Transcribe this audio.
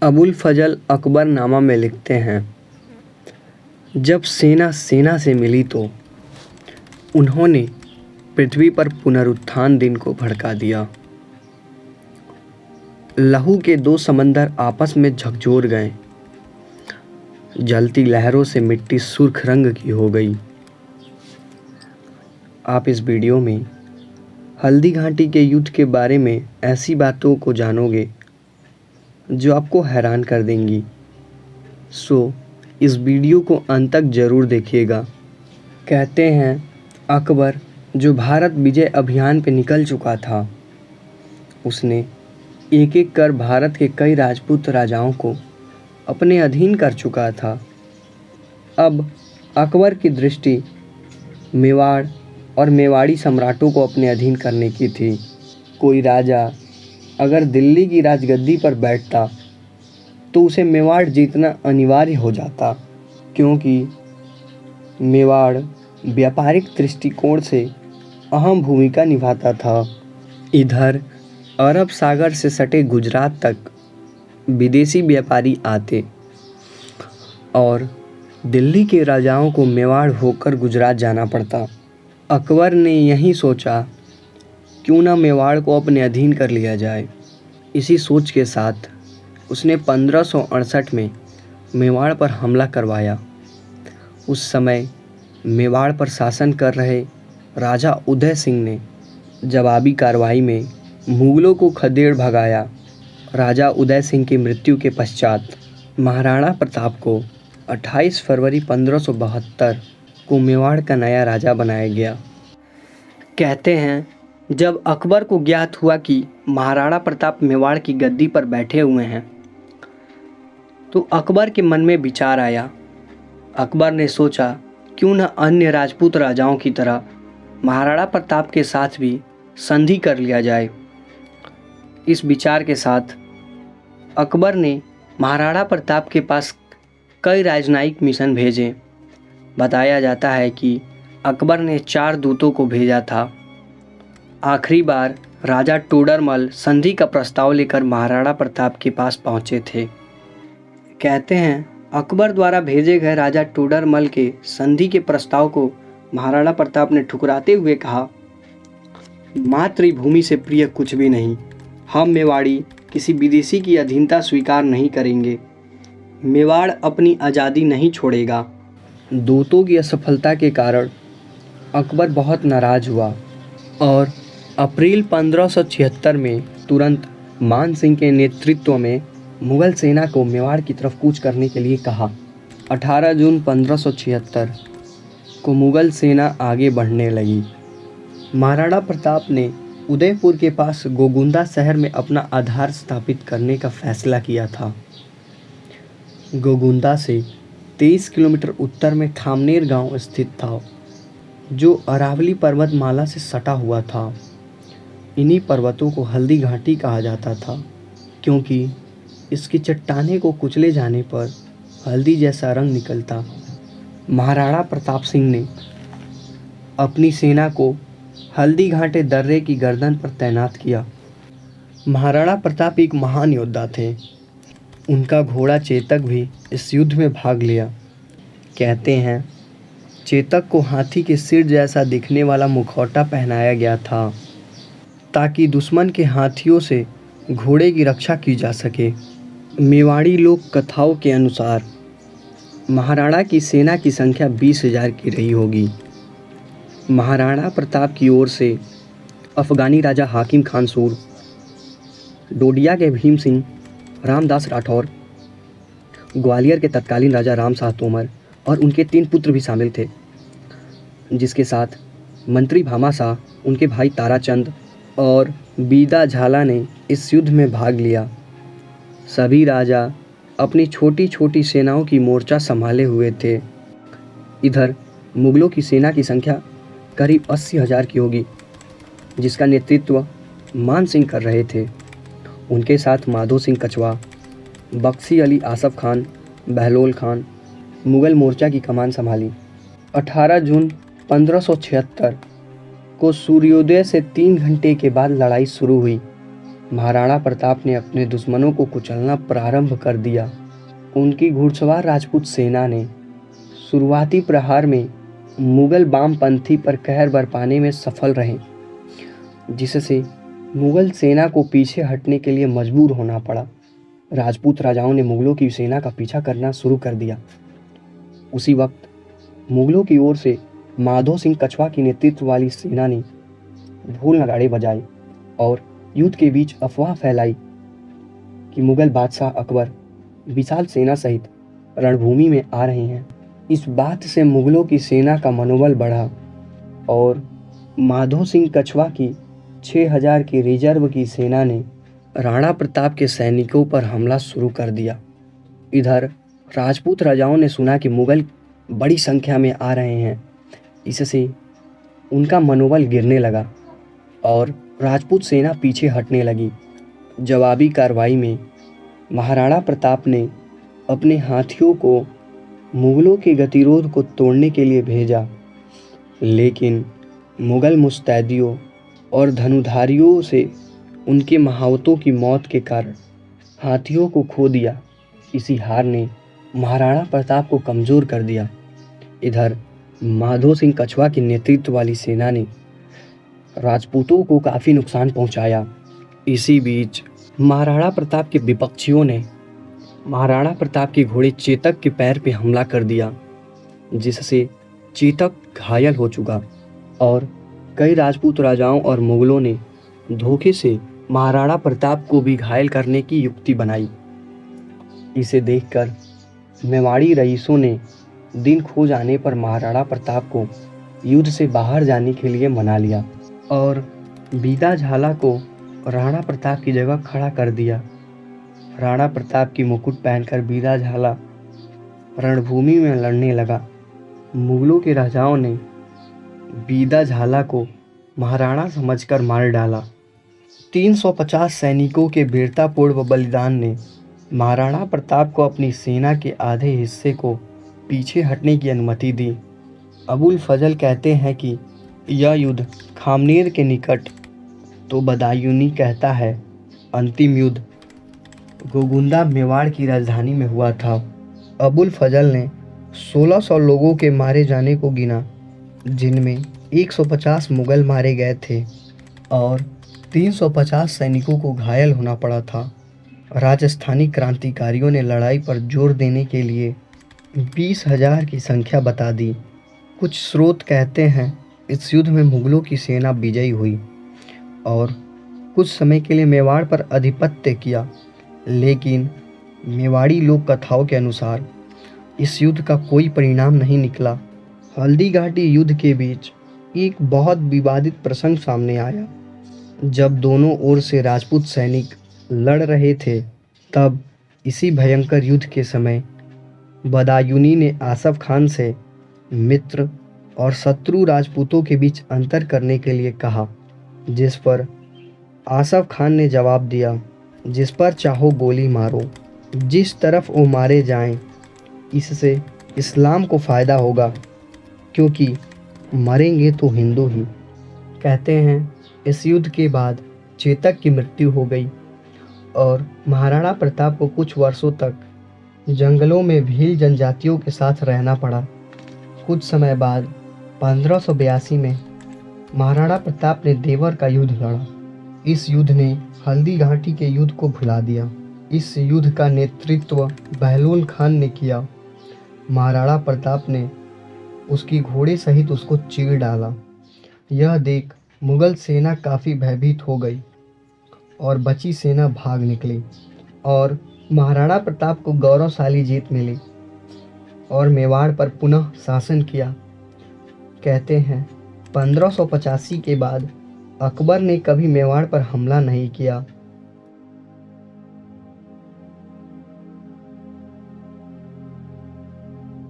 अबुल फजल अकबरनामा में लिखते हैं, जब सेना सेना से मिली तो उन्होंने पृथ्वी पर पुनरुत्थान दिन को भड़का दिया। लहू के दो समंदर आपस में झकझोर गए, जलती लहरों से मिट्टी सुर्ख रंग की हो गई। आप इस वीडियो में हल्दी घाटी के युद्ध के बारे में ऐसी बातों को जानोगे जो आपको हैरान कर देंगी। सो इस वीडियो को अंत तक ज़रूर देखिएगा। कहते हैं अकबर जो भारत विजय अभियान पे निकल चुका था, उसने एक एक कर भारत के कई राजपूत राजाओं को अपने अधीन कर चुका था। अब अकबर की दृष्टि मेवाड़ और मेवाड़ी सम्राटों को अपने अधीन करने की थी। कोई राजा अगर दिल्ली की राजगद्दी पर बैठता तो उसे मेवाड़ जीतना अनिवार्य हो जाता, क्योंकि मेवाड़ व्यापारिक दृष्टिकोण से अहम भूमिका निभाता था। इधर अरब सागर से सटे गुजरात तक विदेशी व्यापारी आते और दिल्ली के राजाओं को मेवाड़ होकर गुजरात जाना पड़ता। अकबर ने यही सोचा, क्यों ना मेवाड़ को अपने अधीन कर लिया जाए। इसी सोच के साथ उसने 1568 में मेवाड़ पर हमला करवाया। उस समय मेवाड़ पर शासन कर रहे राजा उदय सिंह ने जवाबी कार्रवाई में मुगलों को खदेड़ भगाया। राजा उदय सिंह की मृत्यु के पश्चात महाराणा प्रताप को 28 फरवरी 1572 को मेवाड़ का नया राजा बनाया गया। कहते हैं जब अकबर को ज्ञात हुआ कि महाराणा प्रताप मेवाड़ की गद्दी पर बैठे हुए हैं तो अकबर के मन में विचार आया। अकबर ने सोचा, क्यों न अन्य राजपूत राजाओं की तरह महाराणा प्रताप के साथ भी संधि कर लिया जाए। इस विचार के साथ अकबर ने महाराणा प्रताप के पास कई राजनयिक मिशन भेजे। बताया जाता है कि अकबर ने 4 दूतों को भेजा था। आखिरी बार राजा टोडरमल संधि का प्रस्ताव लेकर महाराणा प्रताप के पास पहुंचे थे। कहते हैं अकबर द्वारा भेजे गए राजा टोडरमल के संधि के प्रस्ताव को महाराणा प्रताप ने ठुकराते हुए कहा, मातृभूमि से प्रिय कुछ भी नहीं। हम मेवाड़ी किसी विदेशी की अधीनता स्वीकार नहीं करेंगे। मेवाड़ अपनी आज़ादी नहीं छोड़ेगा। दूतों की असफलता के कारण अकबर बहुत नाराज हुआ और अप्रैल 1576 में तुरंत मान सिंह के नेतृत्व में मुगल सेना को मेवाड़ की तरफ कूच करने के लिए कहा। 18 जून 1576 को मुगल सेना आगे बढ़ने लगी। महाराणा प्रताप ने उदयपुर के पास गोगुंदा शहर में अपना आधार स्थापित करने का फैसला किया था। गोगुंदा से 23 किलोमीटर उत्तर में ठामनेर गांव स्थित था, जो अरावली पर्वतमाला से सटा हुआ था। इन्हीं पर्वतों को हल्दी घाटी कहा जाता था, क्योंकि इसकी चट्टानें को कुचले जाने पर हल्दी जैसा रंग निकलता। महाराणा प्रताप सिंह ने अपनी सेना को हल्दी घाटे दर्रे की गर्दन पर तैनात किया। महाराणा प्रताप एक महान योद्धा थे। उनका घोड़ा चेतक भी इस युद्ध में भाग लिया। कहते हैं चेतक को हाथी के सिर जैसा दिखने वाला मुखौटा पहनाया गया था, ताकि दुश्मन के हाथियों से घोड़े की रक्षा की जा सके। मेवाड़ी लोक कथाओं के अनुसार महाराणा की सेना की संख्या 20,000 की रही होगी। महाराणा प्रताप की ओर से अफगानी राजा हाकिम खान सूर, डोडिया के भीम सिंह, रामदास राठौर, ग्वालियर के तत्कालीन राजा राम शाह तोमर और उनके 3 पुत्र भी शामिल थे, जिसके साथ मंत्री भामा शाह, उनके भाई ताराचंद और बीदा झाला ने इस युद्ध में भाग लिया। सभी राजा अपनी छोटी छोटी सेनाओं की मोर्चा संभाले हुए थे। इधर मुगलों की सेना की संख्या करीब 80,000 की होगी, जिसका नेतृत्व मान सिंह कर रहे थे। उनके साथ माधो सिंह कछवा, बख्शी अली आसफ खान, बहलोल खान मुगल मोर्चा की कमान संभाली। 18 जून 1576 को सूर्योदय से 3 घंटे के बाद लड़ाई शुरू हुई। महाराणा प्रताप ने अपने दुश्मनों को कुचलना प्रारंभ कर दिया। उनकी घुड़सवार राजपूत सेना ने शुरुआती प्रहार में मुगल वामपंथी पर कहर बरपाने में सफल रहे, जिससे मुगल सेना को पीछे हटने के लिए मजबूर होना पड़ा। राजपूत राजाओं ने मुगलों की सेना का पीछा करना शुरू कर दिया। उसी वक्त मुगलों की ओर से माधो सिंह कछवा की नेतृत्व वाली सेना ने ढोल नगाड़े बजाए और युद्ध के बीच अफवाह फैलाई कि मुगल बादशाह अकबर विशाल सेना सहित रणभूमि में आ रहे हैं। इस बात से मुगलों की सेना का मनोबल बढ़ा और माधो सिंह कछवा की 6000 की रिजर्व की सेना ने राणा प्रताप के सैनिकों पर हमला शुरू कर दिया। इधर राजपूत राजाओं ने सुना कि मुगल बड़ी संख्या में आ रहे हैं, इससे उनका मनोबल गिरने लगा और राजपूत सेना पीछे हटने लगी। जवाबी कार्रवाई में महाराणा प्रताप ने अपने हाथियों को मुगलों के गतिरोध को तोड़ने के लिए भेजा, लेकिन मुगल मुस्तैदियों और धनुधारियों से उनके महावतों की मौत के कारण हाथियों को खो दिया। इसी हार ने महाराणा प्रताप को कमज़ोर कर दिया। इधर माधो सिंह कछवा की नेतृत्व वाली सेना ने राजपूतों को काफ़ी नुकसान पहुंचाया। इसी बीच महाराणा प्रताप के विपक्षियों ने महाराणा प्रताप के घोड़े चेतक के पैर पर हमला कर दिया, जिससे चेतक घायल हो चुका और कई राजपूत राजाओं और मुगलों ने धोखे से महाराणा प्रताप को भी घायल करने की युक्ति बनाई। इसे देखकर मेवाड़ी रईसों ने दिन खो जाने पर महाराणा प्रताप को युद्ध से बाहर जाने के लिए मना लिया और बीदा झाला को राणा प्रताप की जगह खड़ा कर दिया। राणा प्रताप की मुकुट पहनकर बीदा झाला रणभूमि में लड़ने लगा। मुगलों के राजाओं ने बीदा झाला को महाराणा समझकर मार डाला। 350 सैनिकों के वीरतापूर्ण बलिदान ने महाराणा प्रताप को अपनी सेना के आधे हिस्से को पीछे हटने की अनुमति दी। अबुल फजल कहते हैं कि यह युद्ध खामनेर के निकट तो बदायूनी कहता है अंतिम युद्ध गोगुंदा मेवाड़ की राजधानी में हुआ था। अबुल फजल ने 1600 लोगों के मारे जाने को गिना, जिनमें 150 मुगल मारे गए थे और 350 सैनिकों को घायल होना पड़ा था। राजस्थानी क्रांतिकारियों ने लड़ाई पर जोर देने के लिए 20,000 की संख्या बता दी। कुछ स्रोत कहते हैं इस युद्ध में मुगलों की सेना विजयी हुई और कुछ समय के लिए मेवाड़ पर आधिपत्य किया, लेकिन मेवाड़ी लोक कथाओं के अनुसार इस युद्ध का कोई परिणाम नहीं निकला। हल्दी घाटी युद्ध के बीच एक बहुत विवादित प्रसंग सामने आया। जब दोनों ओर से राजपूत सैनिक लड़ रहे थे, तब इसी भयंकर युद्ध के समय बदायूनी ने आसफ खान से मित्र और शत्रु राजपूतों के बीच अंतर करने के लिए कहा, जिस पर आसफ खान ने जवाब दिया, जिस पर चाहो गोली मारो, जिस तरफ वो मारे जाएं, इससे इस्लाम को फ़ायदा होगा, क्योंकि मरेंगे तो हिंदू ही। कहते हैं इस युद्ध के बाद चेतक की मृत्यु हो गई और महाराणा प्रताप को कुछ वर्षों तक जंगलों में भील जनजातियों के साथ रहना पड़ा। कुछ समय बाद 1582 में महाराणा प्रताप ने देवर का युद्ध लड़ा। इस युद्ध ने हल्दी घाटी के युद्ध को भुला दिया। इस युद्ध का नेतृत्व बहलोल खान ने किया। महाराणा प्रताप ने उसकी घोड़े सहित उसको चीर डाला। यह देख मुगल सेना काफ़ी भयभीत हो गई और बची सेना भाग निकली और महाराणा प्रताप को गौरवशाली जीत मिली और मेवाड़ पर पुनः शासन किया। कहते हैं 1585 के बाद अकबर ने कभी मेवाड़ पर हमला नहीं किया